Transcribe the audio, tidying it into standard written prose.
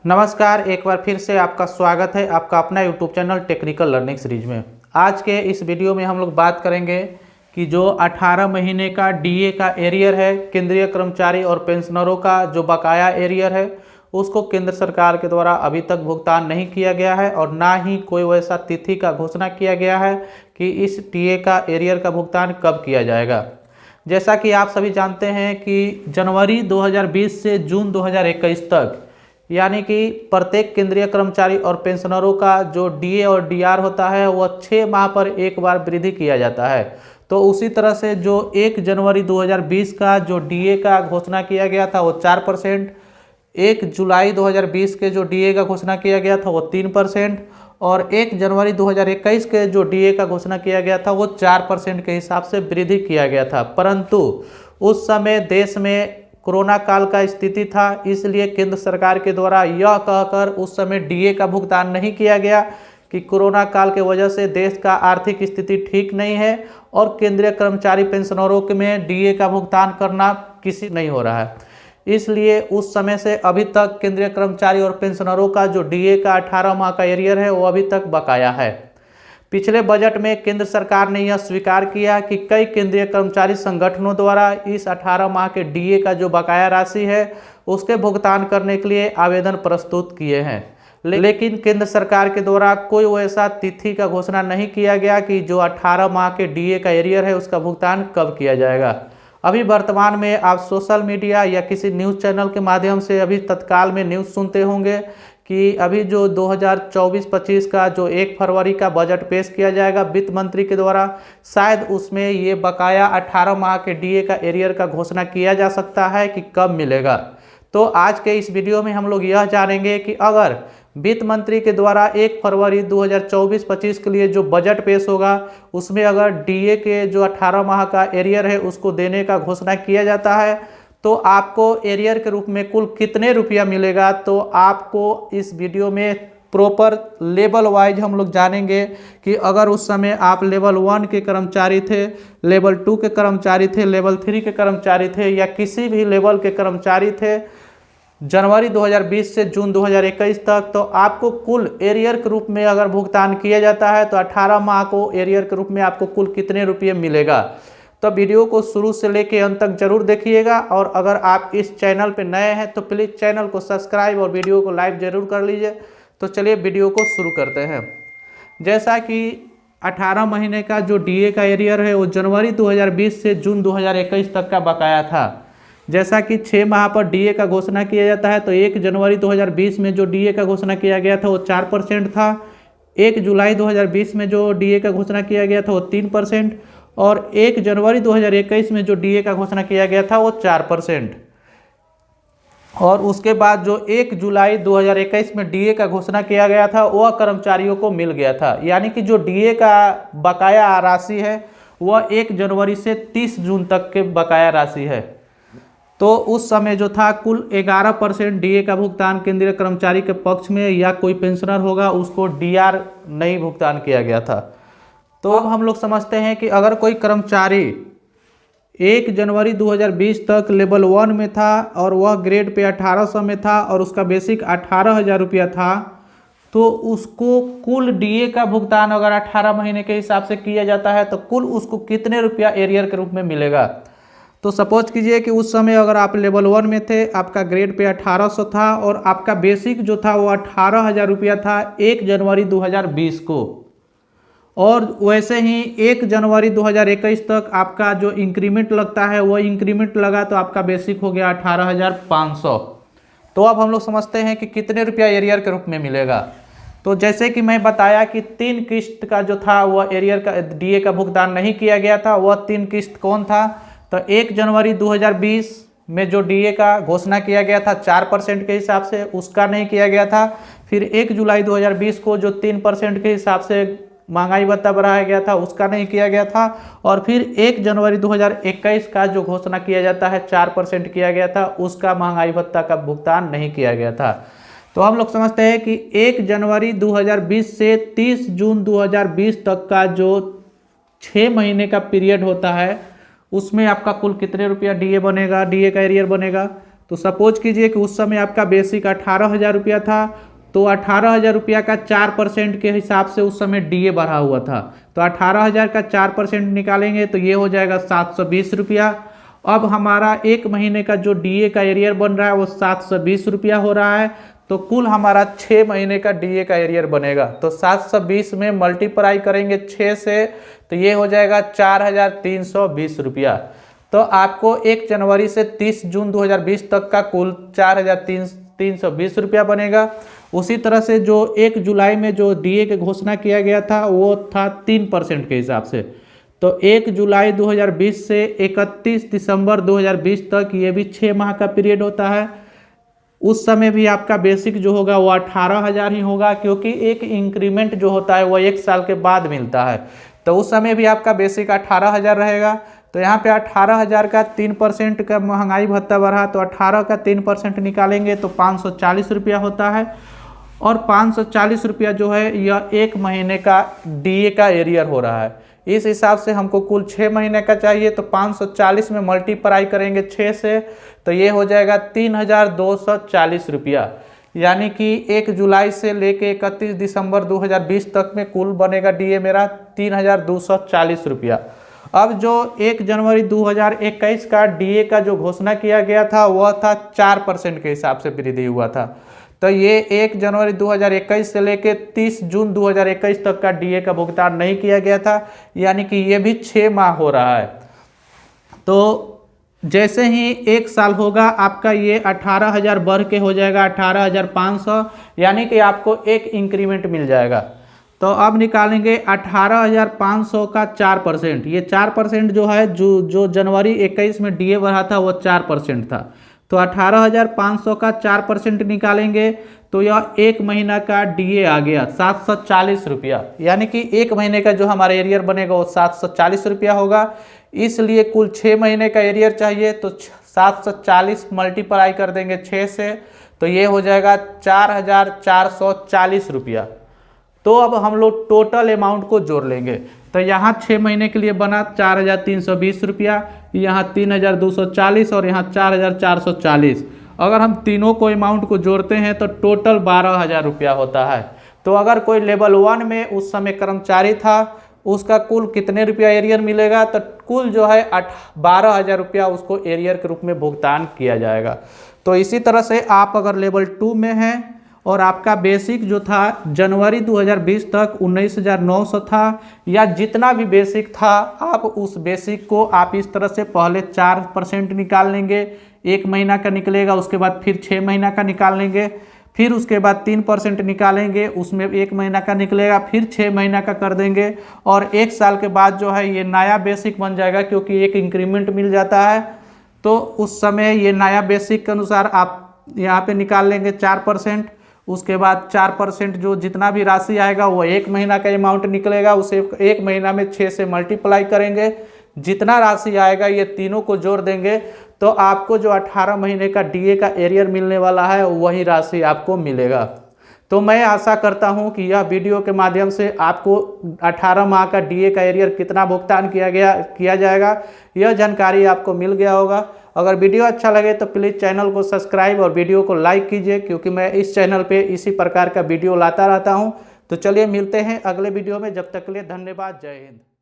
नमस्कार, एक बार फिर से आपका स्वागत है आपका अपना YouTube channel technical learning series में। आज के इस वीडियो में हम लोग बात करेंगे कि जो 18 महीने का डीए का एरियर है, केंद्रीय कर्मचारी और पेंशनरों का जो बकाया एरियर है उसको केंद्र सरकार के द्वारा अभी तक भुगतान नहीं किया गया है और ना ही कोई वैसा तिथि का घोषणा किया गया है कि इस डीए का एरियर का भुगतान कब किया जाएगा। जैसा कि आप सभी जानते हैं कि जनवरी 2020 से जून 2021 तक यानी कि प्रत्येक केंद्रीय कर्मचारी और पेंशनरों का जो डीए और डीआर होता है वह 6 माह पर एक बार वृद्धि किया जाता है। तो उसी तरह से जो 1 जनवरी 2020 का जो डीए का घोषणा किया गया था वो 4%, 1 जुलाई 2020 के जो डीए का घोषणा किया गया था वो 3% और 1 जनवरी 2021 के जो डीए का घोषणा किया गया था वो 4% के हिसाब से वृद्धि किया गया था। परंतु उस समय देश में कोरोना काल का स्थिति था, इसलिए केंद्र सरकार के द्वारा यह कहकर उस समय डीए का भुगतान नहीं किया गया कि कोरोना काल के वजह से देश का आर्थिक स्थिति ठीक नहीं है और केंद्रीय कर्मचारी पेंशनरों में डीए का भुगतान करना किसी नहीं हो रहा है। इसलिए उस समय से अभी तक केंद्रीय कर्मचारी और पेंशनरों का जो डीए का 18 माह का एरियर है वो अभी तक बकाया है। पिछले बजट में केंद्र सरकार ने यह स्वीकार किया कि कई केंद्रीय कर्मचारी संगठनों द्वारा इस 18 माह के डीए का जो बकाया राशि है उसके भुगतान करने के लिए आवेदन प्रस्तुत किए हैं, लेकिन केंद्र सरकार के द्वारा कोई वैसा तिथि का घोषणा नहीं किया गया कि जो 18 माह के डीए का एरियर है उसका भुगतान कब किया जाएगा। अभी वर्तमान में आप सोशल मीडिया या किसी न्यूज़ चैनल के माध्यम से अभी तत्काल में न्यूज़ सुनते होंगे कि अभी जो 2024-25 का जो 1 फरवरी का बजट पेश किया जाएगा वित्त मंत्री के द्वारा, शायद उसमें ये बकाया 18 माह के डीए का एरियर का घोषणा किया जा सकता है कि कब मिलेगा। तो आज के इस वीडियो में हम लोग यह जानेंगे कि अगर वित्त मंत्री के द्वारा 1 फरवरी 2024-25 के लिए जो बजट पेश होगा उसमें अगर डीए के जो 18 माह का एरियर है उसको देने का घोषणा किया जाता है तो आपको एरियर के रूप में कुल कितने रुपया मिलेगा, तो आपको इस वीडियो में प्रॉपर लेवल वाइज हम लोग जानेंगे कि अगर उस समय आप लेवल 1 के कर्मचारी थे, लेवल 2 के कर्मचारी थे, लेवल 3 के कर्मचारी थे या किसी भी लेवल के कर्मचारी थे जनवरी 2020 से जून 2021 तक, तो आपको कुल एरियर के रूप में अगर भुगतान किया जाता है तो 18 माह को एरियर के रूप में आपको कुल कितने रुपये मिलेगा। तो वीडियो को शुरू से लेकर अंत तक जरूर देखिएगा और अगर आप इस चैनल पर नए हैं तो प्लीज़ चैनल को सब्सक्राइब और वीडियो को लाइक जरूर कर लीजिए। तो चलिए वीडियो को शुरू करते हैं। जैसा कि 18 महीने का जो डीए का एरियर है वो जनवरी 2020 से जून 2021 तक का बकाया था। जैसा कि 6 माह पर डीए का घोषणा किया जाता है तो 1 जनवरी 2020 में जो डीए का घोषणा किया गया था वो 4% था, 1 जुलाई 2020 में जो डीए का घोषणा किया गया था वो 3% और 1 जनवरी 2021 में जो डीए का घोषणा किया गया था वो 4%। और उसके बाद जो 1 जुलाई 2021 में डीए का घोषणा किया गया था वह कर्मचारियों को मिल गया था, यानी कि जो डीए का बकाया राशि है वह 1 जनवरी से 30 जून तक के बकाया राशि है। तो उस समय जो था कुल 11% डीए का भुगतान केंद्रीय कर्मचारी के पक्ष में या कोई पेंशनर होगा उसको डीआर नहीं भुगतान किया गया था। तो अब हम लोग समझते हैं कि अगर कोई कर्मचारी 1 जनवरी 2020 तक लेवल 1 में था और वह ग्रेड पे 1800 में था और उसका बेसिक 18,000 रुपया था, तो उसको कुल डीए का भुगतान अगर 18 महीने के हिसाब से किया जाता है तो कुल उसको कितने रुपया एरियर के रूप में मिलेगा। तो सपोज कीजिए कि उस समय अगर आप लेवल 1 में थे, आपका ग्रेड पे 1800 था और आपका बेसिक जो था वो 18,000 रुपया था 1 जनवरी 2020 को, और वैसे ही 1 जनवरी 2021 तक आपका जो इंक्रीमेंट लगता है वह इंक्रीमेंट लगा तो आपका बेसिक हो गया 18,500। तो अब हम लोग समझते हैं कि कितने रुपया एरियर के रूप में मिलेगा। तो जैसे कि मैं बताया कि 3 किस्त का जो था वह एरियर का डीए का भुगतान नहीं किया गया था। वह 3 किस्त कौन था, तो 1 जनवरी 2020 में जो डीए का घोषणा किया गया था 4% के हिसाब से उसका नहीं किया गया था। फिर 1 जुलाई 2020 को जो 3% के हिसाब से महंगाई भत्ता बढ़ाया गया था उसका नहीं किया गया था। और फिर 1 जनवरी 2021 का जो घोषणा किया जाता है 4% किया गया था उसका महंगाई भत्ता का भुगतान नहीं किया गया था। तो हम लोग समझते हैं कि 1 जनवरी 2020 से 30 जून 2020 तक का जो 6 महीने का पीरियड होता है उसमें आपका कुल कितने रुपया डीए बनेगा, डीए का एरियर बनेगा। तो सपोज कीजिए कि उस समय आपका बेसिक 18,000 रुपया था, तो 18,000 रुपया का 4% के हिसाब से उस समय डीए बढ़ा हुआ था। तो 18,000 का 4% निकालेंगे तो ये हो जाएगा 720 रुपया। अब हमारा एक महीने का जो डीए का एरियर बन रहा है वो 720 रुपया हो रहा है। तो कुल हमारा 6 महीने का डीए का एरियर बनेगा। तो 720 में मल्टीप्लाई करेंगे 6 से, तो ये हो जाएगा 4,320 रुपया। तो आपको 1 जनवरी से 30 जून 2020 तक का कुल 4,320 रुपया बनेगा। उसी तरह से जो 1 जुलाई में जो डीए की घोषणा किया गया था वो था 3% के हिसाब से। तो 1 जुलाई 2020 से 31 दिसंबर 2020 तक ये भी 6 माह का पीरियड होता है। उस समय भी आपका बेसिक जो होगा वो 18,000 ही होगा, क्योंकि एक इंक्रीमेंट जो होता है वो 1 साल के बाद मिलता है। तो उस समय भी आपका बेसिक 18,000 रहेगा। तो यहाँ पे 18,000 का 3% का महंगाई भत्ता बढ़ा, तो 18 का 3% निकालेंगे तो 540 रुपया होता है। और 540 रुपया जो है यह 1 महीने का डीए का एरियर हो रहा है। इस हिसाब से हमको कुल 6 महीने का चाहिए, तो 540 में मल्टीप्लाई करेंगे 6 से, तो ये हो जाएगा 3,240 रुपया। यानी कि 1 जुलाई से लेके 31 दिसंबर 2020 तक में कुल बनेगा डीए मेरा 3,240 रुपया। अब जो 1 जनवरी 2021 का डीए का जो घोषणा किया गया था वह था 4% के हिसाब से वृद्धि हुआ था। तो ये 1 जनवरी 2021 से लेके 30 जून 2021 तक का डीए का भुगतान नहीं किया गया था, यानी कि ये भी 6 माह हो रहा है। तो जैसे ही 1 साल होगा आपका ये 18,000 बढ़ के हो जाएगा 18,500, यानी कि आपको एक इंक्रीमेंट मिल जाएगा। तो अब निकालेंगे 18,500 का 4%। ये 4% जो है जो जनवरी 21 में डीए बढ़ा था वो 4% था। तो 18,500 का 4% निकालेंगे तो यह 1 महीना का डीए आ गया 740 रुपया। यानी कि 1 महीने का जो हमारा एरियर बनेगा वो 740 रुपया होगा। इसलिए कुल 6 महीने का एरियर चाहिए, तो 740 मल्टीप्लाई कर देंगे 6 से, तो ये हो जाएगा 4,440 रुपया। तो अब हम लोग टोटल अमाउंट को जोड़ लेंगे। तो यहाँ 6 महीने के लिए बना 4,320 रुपया, यहाँ 3,240 और यहाँ 4,440। अगर हम तीनों को अमाउंट को जोड़ते हैं तो टोटल 12,000 रुपया होता है। तो अगर कोई लेवल 1 में उस समय कर्मचारी था, उसका कुल कितने रुपया एरियर मिलेगा, तो कुल जो है 12,000 रुपया उसको एरियर के रूप में भुगतान किया जाएगा। तो इसी तरह से आप अगर लेवल 2 में हैं और आपका बेसिक जो था जनवरी 2020 तक 19,900 था, या जितना भी बेसिक था, आप उस बेसिक को आप इस तरह से पहले 4% निकाल लेंगे, 1 महीना का निकलेगा, उसके बाद फिर 6 महीना का निकाल लेंगे, फिर उसके बाद 3% निकालेंगे, उसमें 1 महीना का निकलेगा, फिर 6 महीना का कर देंगे, और 1 साल के बाद जो है ये नया बेसिक बन जाएगा, क्योंकि एक इंक्रीमेंट मिल जाता है। तो उस समय ये नया बेसिक के अनुसार आप यहाँ पे निकाल लेंगे 4%। उसके बाद 4% जो जितना भी राशि आएगा वो 1 महीना का अमाउंट निकलेगा, उसे 1 महीना में 6 से मल्टीप्लाई करेंगे, जितना राशि आएगा ये तीनों को जोड़ देंगे, तो आपको जो 18 महीने का डीए का एरियर मिलने वाला है वही राशि आपको मिलेगा। तो मैं आशा करता हूं कि यह वीडियो के माध्यम से आपको 18 माह का डीए का एरियर कितना भुगतान किया जाएगा यह जानकारी आपको मिल गया होगा। अगर वीडियो अच्छा लगे तो प्लीज़ चैनल को सब्सक्राइब और वीडियो को लाइक कीजिए, क्योंकि मैं इस चैनल पे इसी प्रकार का वीडियो लाता रहता हूं। तो चलिए मिलते हैं अगले वीडियो में, जब तक के लिए धन्यवाद, जय हिंद।